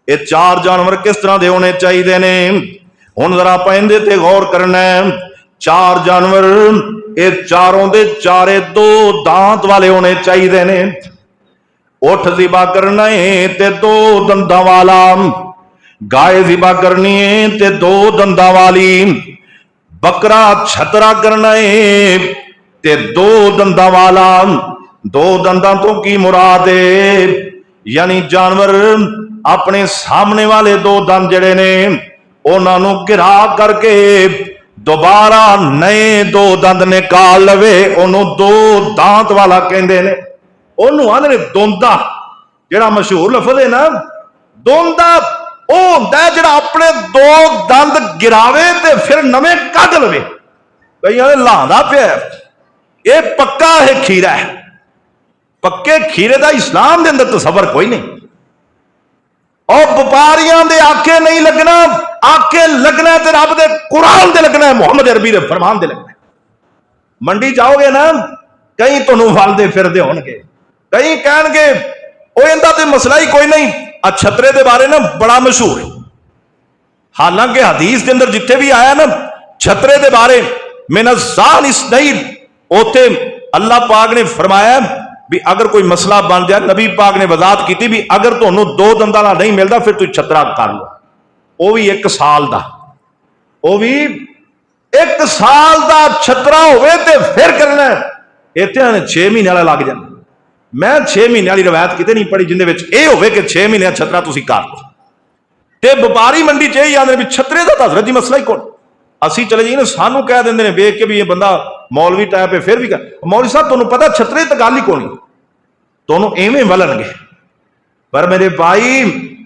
ये चार जानवर किस तरह के होने चाहिए ने? हुण जरा आपां इहदे ते गौर करना है। चार जानवर ये चारों दे चारे दो दांत वाले होने चाहिए ने। उठ ज़िबा करना है ते दो दंदा वाला, गाय ज़िबा करनी है ते दो दंदा वाली, बकरा छतरा करना है ते दो दंदा वाला। दो दंदा तो की मुराद है? यानी जानवर अपने सामने वाले दो दंद जड़े ने उन्होंने गिरा करके दोबारा नए दो दंद निकाल लवे, उन्होंने दो दांत वाला कहते हैं। उन्होंने आंदे दोंदा, जेड़ा मशहूर लफज है ना दोंदा, वो होंदा जेड़ा अपने दो दंद गिरावे ते फिर नवे कढ लवे। कईयां ने लांदा पिया, ये पक्का है खीरा है। पक्के खीरे का इस्लाम के अंदर तसव्वुर कोई नहीं। और व्यापारियों के आके नहीं लगना, आके लगना तो रब दे कुरान दे लगना है, मुहम्मद अरबी दे फरमान दे लगना है। मंडी जाओगे ना, कई तुहानू वलदे फिरदे होणगे, कई कहणगे ओ इहदा ते मसला ही कोई नहीं। आ छतरे दे बारे ना बड़ा मशहूर है, हालांकि हदीस के अंदर जिथे भी आया ना छतरे दे बारे मिनज़्ज़ान इस्नैन, उथे अल्लाह पाक ने फरमाया भी अगर कोई मसला बन जाए, नबी पाक ने वजाहत की भी अगर तुहानू दो दंदा नहीं मिलता फिर तुम छतरा कर लो, वो भी 1 साल का, वो भी 1 साल का छतरा होवे ते फिर करना। इत्थे 6 महीने वाला लग जाए। मैं 6 महीने वाली रवायत किते नहीं पढ़ी जिंदे विच ये होवे कि 6 महीने छतरा तुसीं कर लो। ते व्यापारी मंडी च यही आंदे भी छतरे का हज़रत जी मसला ही कौन। असी चले जाइए ना, सानू कह देंगे वेख के भी ये बंदा मौलवी टाइप है, फिर भी कर मौलवी साहब तुहानू पता छतरे तो गल ही कोनी, तुहानू इवें वलणगे। पर मेरे भाई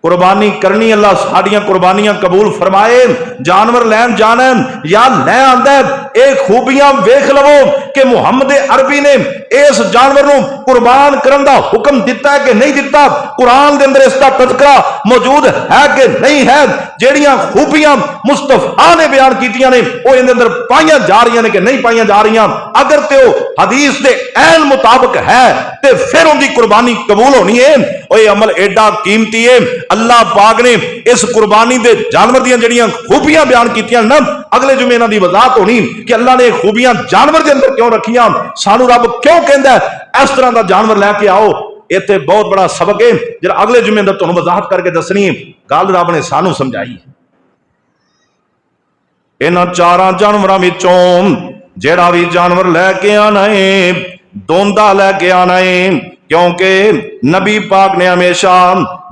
कुर्बानी करनी, अल्लाह साड़ियां कुर्बानियां कबूल फरमाए। जानवर लैन जाना या लै आंदा, ये खूबियां वेख लवो कि मुहम्मद अरबी ने इस जानवर को कुर्बान करने का हुक्म दिता है कि नहीं दिता। कुरान के अंदर इसका तज़किरा मौजूद है कि नहीं है। जेड़ियां खूबियां मुस्तफा ने बयान कीतियां ने वो इहदे अंदर पाईयां जा रही ने कि नहीं पाईयां जा रही। अगर तो हदीस के ऐन मुताबिक है तो फिर उनकी कुर्बानी कबूल होनी है। और ये अमल एडा कीमती है। अल्लाह पाक ने इस कुर्बानी के जानवर दी जड़ियां खूबियां बयान कीतियां ना, अगले जुमे इन्हां दी वजाहत होनी कि अल्लाह ने खूबियां जानवर के अंदर क्यों रखियां, सानू रब क्यों कहंदा है इस तरह का जानवर लैके आओ। इत्थे बहुत बड़ा सबक है जिहड़ा अगले जुमे अंदर तुहानू वजाहत करके दसनी है। गल रब ने सानू समझाई। इन्हां चारां जानवरां विचों जिहड़ा भी जानवर लैके आना है, दोंदा लैके आना है, क्योंकि नबी पाक ने हमेशा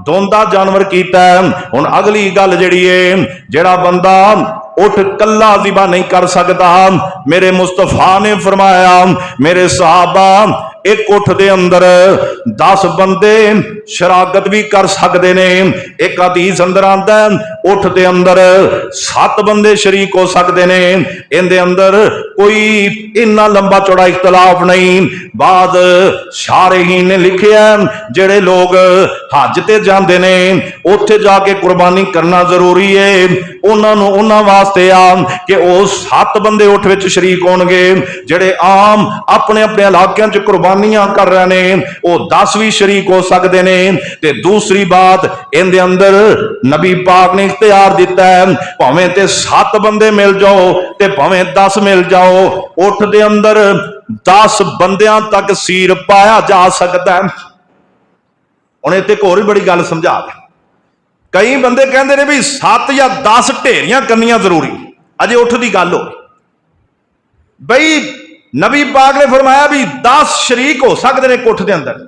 दोंदा जानवर कीता है। हुण अगली गल जिहड़ी है, जिहड़ा बंदा उठ कला ज़िबा नहीं कर सकता, मेरे मुस्तफा ने फरमाया मेरे सहाबा एक उठ दे अंदर 10 बंदे शराकत भी कर सकते ने। एक हदीस अंदर आता है उठ दे अंदर 7 बंदे शरीक हो सकते ने। इनके अंदर कोई इन्ना लंबा चौड़ा इख्तलाफ नहीं। बाद शारहीन ने लिखिया जेड़े लोग हज ते जाते ने उत्थे जाके कुर्बानी करना जरूरी है, उन्होंने वास्ते आ कि वो 7 बंदे उठ विच शरीक होणगे। जेड़े आम अपने अपने इलाकों च कुर्बानियां कर रहे ने वो 10 भी शरीक हो सकते ने। ते दूसरी बात इनके अंदर नबी पाक ने इख्तियार दिता है, भावें ते 7 बंदे मिल जाओ ते भावें 10 मिल जाओ, उठ दे अंदर 10 बंदियां तक सीर पाया जा सकता है। हुण इत्थे एक होर बड़ी गल समझा, कई बंदे कहते हैं भी 7 या 10 ढेरियां करनियां जरूरी, अजे उठ की गल हो बई नबी पाक ने फरमाया भी 10 शरीक हो सकते हैं कुठ के अंदर,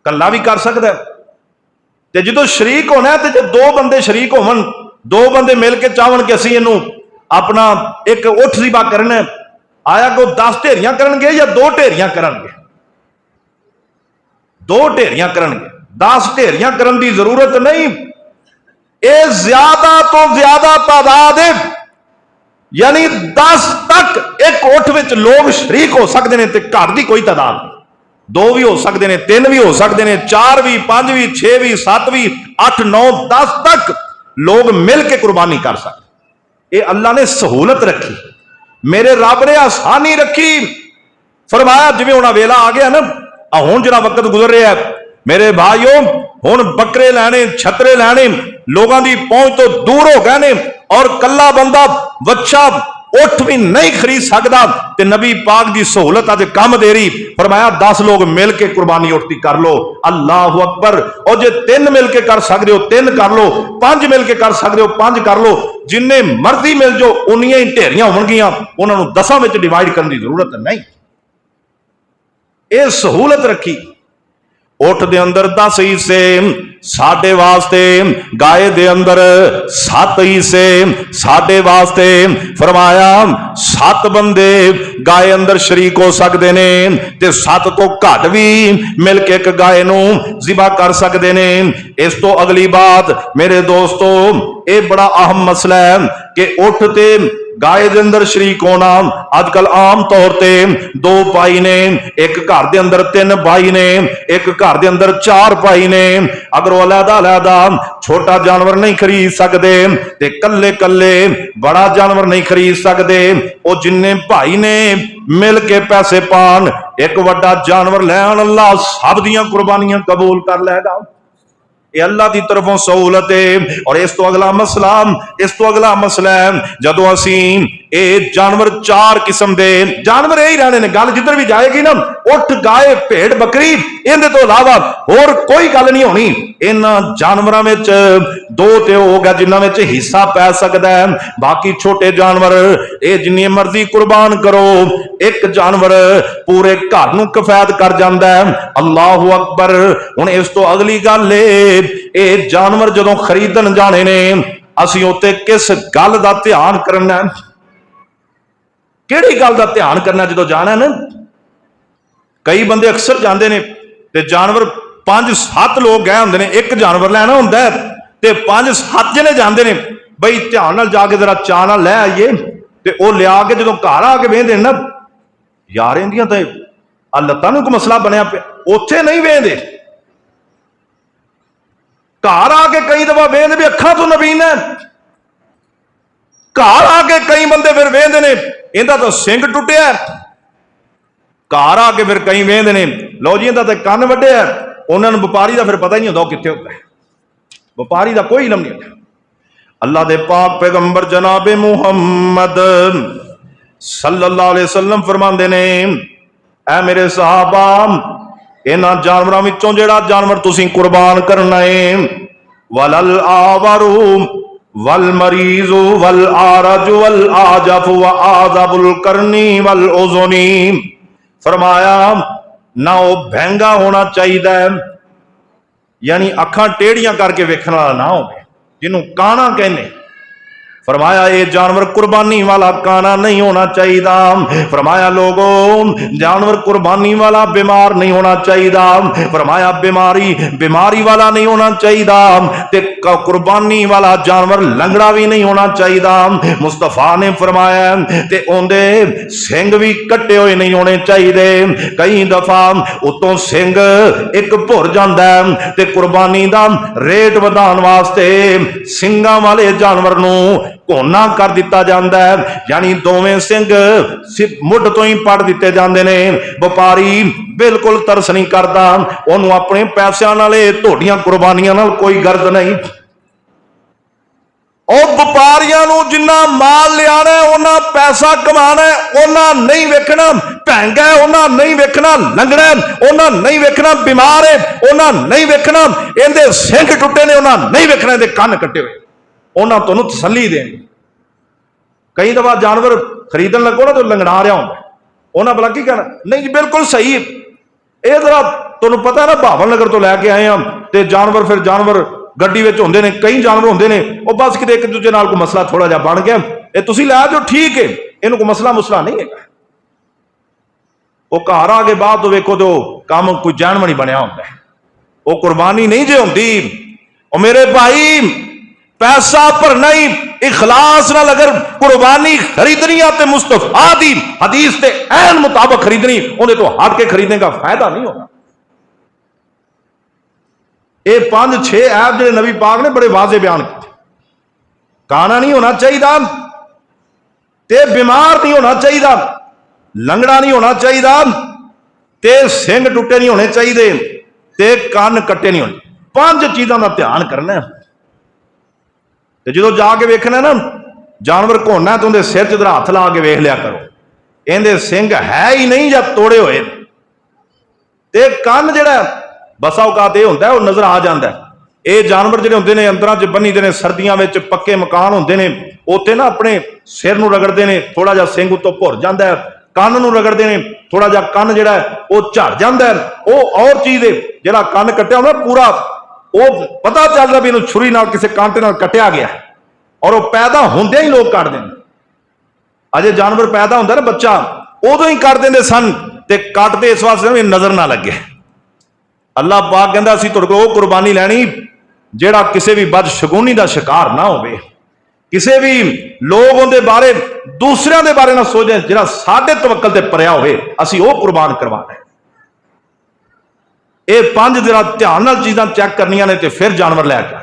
कला भी कर सकता है। जो शरीक होना है तो जो 2 बंदे शरीक होवन, 2 बंदे मिल के चाहन कि असी इनू अपना एक उठ ज़िबा करना, आया को 10 ढेरियां करनगे या 2 ढेरियां करनगे, 2 ढेरियां करनगे, 10 ढेरियां करन की जरूरत नहीं। ये ज्यादा तो ज्यादा तादाद है, यानी 10 तक एक उठ विच लोग शरीक हो सकते हैं। घर की कोई तादाद नहीं, 2 भी हो सकते हैं, 3 भी हो सकते हैं, 4 भी, 5 भी, 6 भी, 7 भी, 8, 9, 10 तक लोग मिल के कुर्बानी कर सकते। ये अल्लाह ने सहूलत रखी, मेरे रब ने आसानी रखी। फरमाया जिवें हुण वेला आ गया ना, हुण जिहड़ा वक्त गुजर रहा है मेरे भाइयों हुण बकरे लैने छतरे लैने लोगों की पहुंच तो दूर हो गए ने और कला बंदा बच्चा उठ भी नहीं खरीद सकता। ते नबी पाक की सहूलत अज कम दे रही, फरमाया 10 लोग मिल के कुर्बानी उठती कर लो, अल्लाह अकबर। और जे 3 मिल के कर सकते हो 3 कर लो, 5 मिल के कर सकते हो 5 कर लो, जिन्ने मर्जी मिल जाओ उन्नियां ही ढेरियां होणगियां, उन्होंने 10 में डिवाइड करने की जरूरत नहीं। यह सहूलत रखी। उठ दे अंदर 10 हिस्से साडे वास्ते, गाय दे अंदर 7 हिस्से साडे वास्ते। फरमाया 7 बंदे गाय अंदर शरीक हो सकते ने ते 7 तो घट भी मिल के एक गाय नू जिबा कर सकते ने। इस तो अगली बात मेरे दोस्तों, ये बड़ा अहम मसला है कि उठ ते गाय दे अंदर शरीक होना। अजकल आम तौर पर 2 भाई ने, एक घर दे अंदर 3 भाई ने, एक घर दे अंदर 4 भाई ने। अगर वो अलहदा अलहदा छोटा जानवर नहीं खरीद सकते ते कल्ले कल्ले बड़ा जानवर नहीं खरीद सकते, वो जिन्ने भाई ने मिल के पैसे पान एक वड्डा जानवर लैन, अल्लाह सब दियां कुर्बानियां कबूल कर लेगा। ये अल्लाह की तरफों सहूलत है। और इस तो अगला मसला है जदों असी ये जानवर 4 किस्म के जानवर यही रहने ने, गल जिधर भी जाएगी ना उठ गाय भेड़ बकरी इहदे तो इलावा होर कोई गल नहीं होनी। इन्हां जानवरां विच 2 ते हो गया जिन्हां विच हिस्सा पै सकदा है, बाकी छोटे जानवर ये जिन्नी मर्जी कुर्बान करो, एक जानवर पूरे घर नूं कफैत कर जांदा है। अल्लाहु अकबर। हुण इस तो अगली गल ये जानवर जदों खरीदण जाने ने, असीं उत्ते किस गल दा ध्यान करना है, किहड़ी गल दा ध्यान करना जदों जाना ना। कई बंदे अक्सर जाते हैं ते जानवर 5-7 लोग गए होंदे ने, एक जानवर लैना हुंदा है ते 5-7 जने जाते हैं, बई ध्यान नाल जाके जरा चाह नाल लै आइए ते वो लिया के जदों घर आके वेंदे ना, यार इहदियां ते लत्तां नूं कोई मसला बनया पिया, उत्थे नहीं वेंदे। घर आके कई दफा वेंदे भी अखां तो नवीन है, घर आके कई बंदे फिर वेंदे ने इहदा तो सिंग टुटिया। घर आके फिर कई वेंदे ने लो जी इहदा तो कन्न वड्डिया, उन्होंने व्यापारी का फिर पता ही नहीं होता कित्थे होता है, व्यापारी का कोई इलम नहीं होता। अल्लाह दे पाक पैगंबर जनाबे मुहम्मद सल्लल्लाहु अलैहि वसल्लम फरमांदे ने, ऐ मेरे सहाबा इन्हां जानवरां विचों जिहड़ा जानवर तुसीं कुर्बान करना है, वलल आवरू वल मरीजु वल आरजु वल आजफ व आज़बुल करनी वल उज़ुनी। फरमाया ना वो भैंगा होना चाहिए, यानी अखां टेढ़ियां करके वेखण वाला ना हो, जिन्हों काना कहने। फरमाया ये जानवर कुर्बानी वाला काना नहीं होना चाहिए। फरमाया लोगों जानवर कुर्बानी वाला बीमार नहीं होना चाहिए। फरमाया बीमारी वाला नहीं होना चाहिए ते कुर्बानी वाला जानवर लंगड़ा भी नहीं होना चाहिए। मुस्तफा ने फरमाया ते उनदे सिंग भी कट्टे हुए नहीं होने चाहिए। कई दफा उतों सिंग एक भुर जांदा है ते कुर्बानी दा रेट वधाउण वास्ते सिंगां वाले जानवर नूं कोना कर दिता जाता है, यानी दोवें सिंह मुठ तो ही पड़ दिते जाते ने। व्यापारी बिल्कुल तरस नहीं करता, उन्होंने अपने पैसों नाल तोड़ियां कुर्बानियां नाल कोई गर्द नहीं। और व्यापारियों को जिन्ना माल लिया उन्ना पैसा कमाना उन्ना नहीं वेखना, भैंगा उन्ना नहीं वेखना, लंगड़ा उन्ना नहीं वेखना, बीमार है उन्ना नहीं वेखना, इहदे सिंह टुटे ने उन्ना नहीं वेखना, इहदे कन्न कट्टे हुए उन्होंने तुहानूं तसल्ली देनी। कई दफा जानवर खरीदन लगो ना तो लंगड़ा रहा होंगे, उन्हें भला की कहना नहीं जी बिल्कुल सही। ये जरा तुहानूं पता है ना भावल नगर तो लैके आए हम ते जानवर फिर जानवर गड्डी विच होंदे ने, कई जानवर होंदे ने वो बस किते एक दूजे नाल कोई मसला थोड़ा जिहा बन गया, ये तुसीं लै जाओ ठीक है, इहनूं कोई मसला मुसला नहीं है। वो घर आ के बाद तो वेखो तो काम कोई जानवर बनया होंदा है, वो कुर्बानी नहीं जे होंदी। और मेरे भाई पैसा भरना ही इखलास नाल अगर कुर्बानी खरीदनी है तो मुस्तफा दी हदीस के ऐन मुताबिक खरीदनी, उन्हें तो हट के खरीदने का फायदा नहीं होगा। ये 5-6 ऐप जो नबी पाक ने बड़े वाजे बयान किए, काना नहीं होना चाहिए ते बीमार नहीं होना चाहिए, लंगड़ा नहीं होना चाहिए ते सिंग टुटे नहीं होने चाहिए ਤੇ ਕੰਨ ਕੱਟੇ ਨਹੀਂ ਹੋਣੇ। 5 ਚੀਜ਼ਾਂ ਦਾ ਧਿਆਨ ਕਰਨਾ। ਤੇ ਜਦੋਂ ਜਾ ਕੇ ਵੇਖਣਾ ਨਾ ਜਾਨਵਰ ਘੋਣਾ ਤੇ ਉਹਦੇ ਸਿਰ 'ਚ ਹੱਥ ਲਾ ਕੇ ਵੇਖ ਲਿਆ ਕਰੋ, ਇਹਦੇ ਸਿੰਘ ਹੈ ਹੀ ਨਹੀਂ ਜਾਂ ਤੋੜੇ ਹੋਏ। ਤੇ ਕੰਨ ਜਿਹੜਾ ਬਸਾ ਔਕਾਤ ਇਹ ਹੁੰਦਾ ਉਹ ਨਜ਼ਰ ਆ ਜਾਂਦਾ। ਇਹ ਜਾਨਵਰ ਜਿਹੜੇ ਹੁੰਦੇ ਨੇ ਅੰਦਰਾਂ 'ਚ ਬੰਨੀ ਦੇ ਨੇ, ਸਰਦੀਆਂ ਵਿੱਚ ਪੱਕੇ ਮਕਾਨ ਹੁੰਦੇ ਨੇ, ਉੱਥੇ ਨਾ ਆਪਣੇ ਸਿਰ ਨੂੰ ਰਗੜਦੇ ਨੇ, ਥੋੜਾ ਜਿਹਾ ਸਿੰਘ ਉੱਤੋਂ ਭੁਰ ਜਾਂਦਾ ਹੈ। ਕੰਨ ਨੂੰ ਰਗੜਦੇ ਨੇ, ਥੋੜਾ ਜਿਹਾ ਕੰਨ ਜਿਹੜਾ ਉਹ ਝੜ ਜਾਂਦਾ ਹੈ। ਉਹ ਔਰ ਚੀਜ਼ ਹੈ, ਜਿਹੜਾ ਕੰਨ ਕੱਟਿਆ ਹੁੰਦਾ ਪੂਰਾ, ਉਹ ਪਤਾ ਚੱਲਦਾ ਵੀ ਇਹਨੂੰ ਛੁਰੀ ਨਾਲ ਕਿਸੇ ਕਾਂਟੇ ਨਾਲ ਕੱਟਿਆ ਗਿਆ, ਔਰ ਉਹ ਪੈਦਾ ਹੁੰਦਿਆਂ ਹੀ ਲੋਕ ਕੱਟਦੇ ਨੇ। ਅਜੇ ਜਾਨਵਰ ਪੈਦਾ ਹੁੰਦਾ ਨਾ ਬੱਚਾ, ਉਦੋਂ ਹੀ ਕੱਟ ਦਿੰਦੇ ਸਨ, ਤੇ ਕੱਟਦੇ ਇਸ ਵਾਸਤੇ ਵੀ ਨਜ਼ਰ ਨਾ ਲੱਗੇ। ਅੱਲਾਹ ਪਾਕ ਕਹਿੰਦਾ ਅਸੀਂ ਤੁਹਾਡੇ ਕੋਲ ਉਹ ਕੁਰਬਾਨੀ ਲੈਣੀ ਜਿਹੜਾ ਕਿਸੇ ਵੀ ਬਦਸ਼ਗੂਨੀ ਦਾ ਸ਼ਿਕਾਰ ਨਾ ਹੋਵੇ, ਕਿਸੇ ਵੀ ਲੋਕ ਉਹਦੇ ਬਾਰੇ ਦੂਸਰਿਆਂ ਦੇ ਬਾਰੇ ਨਾ ਸੋਚੇ, ਜਿਹੜਾ ਸਾਡੇ ਤਵੱਕਲ ਤੇ ਪਰਿਆ ਹੋਵੇ, ਅਸੀਂ ਉਹ ਕੁਰਬਾਨ ਕਰਵਾਣਾ। ਇਹ 5 ਜਿਹੜਾ ਧਿਆਨ ਨਾਲ ਚੀਜ਼ਾਂ ਚੈੱਕ ਕਰਨੀਆਂ ਨੇ ਤੇ ਫਿਰ ਜਾਨਵਰ ਲੈ ਕੇ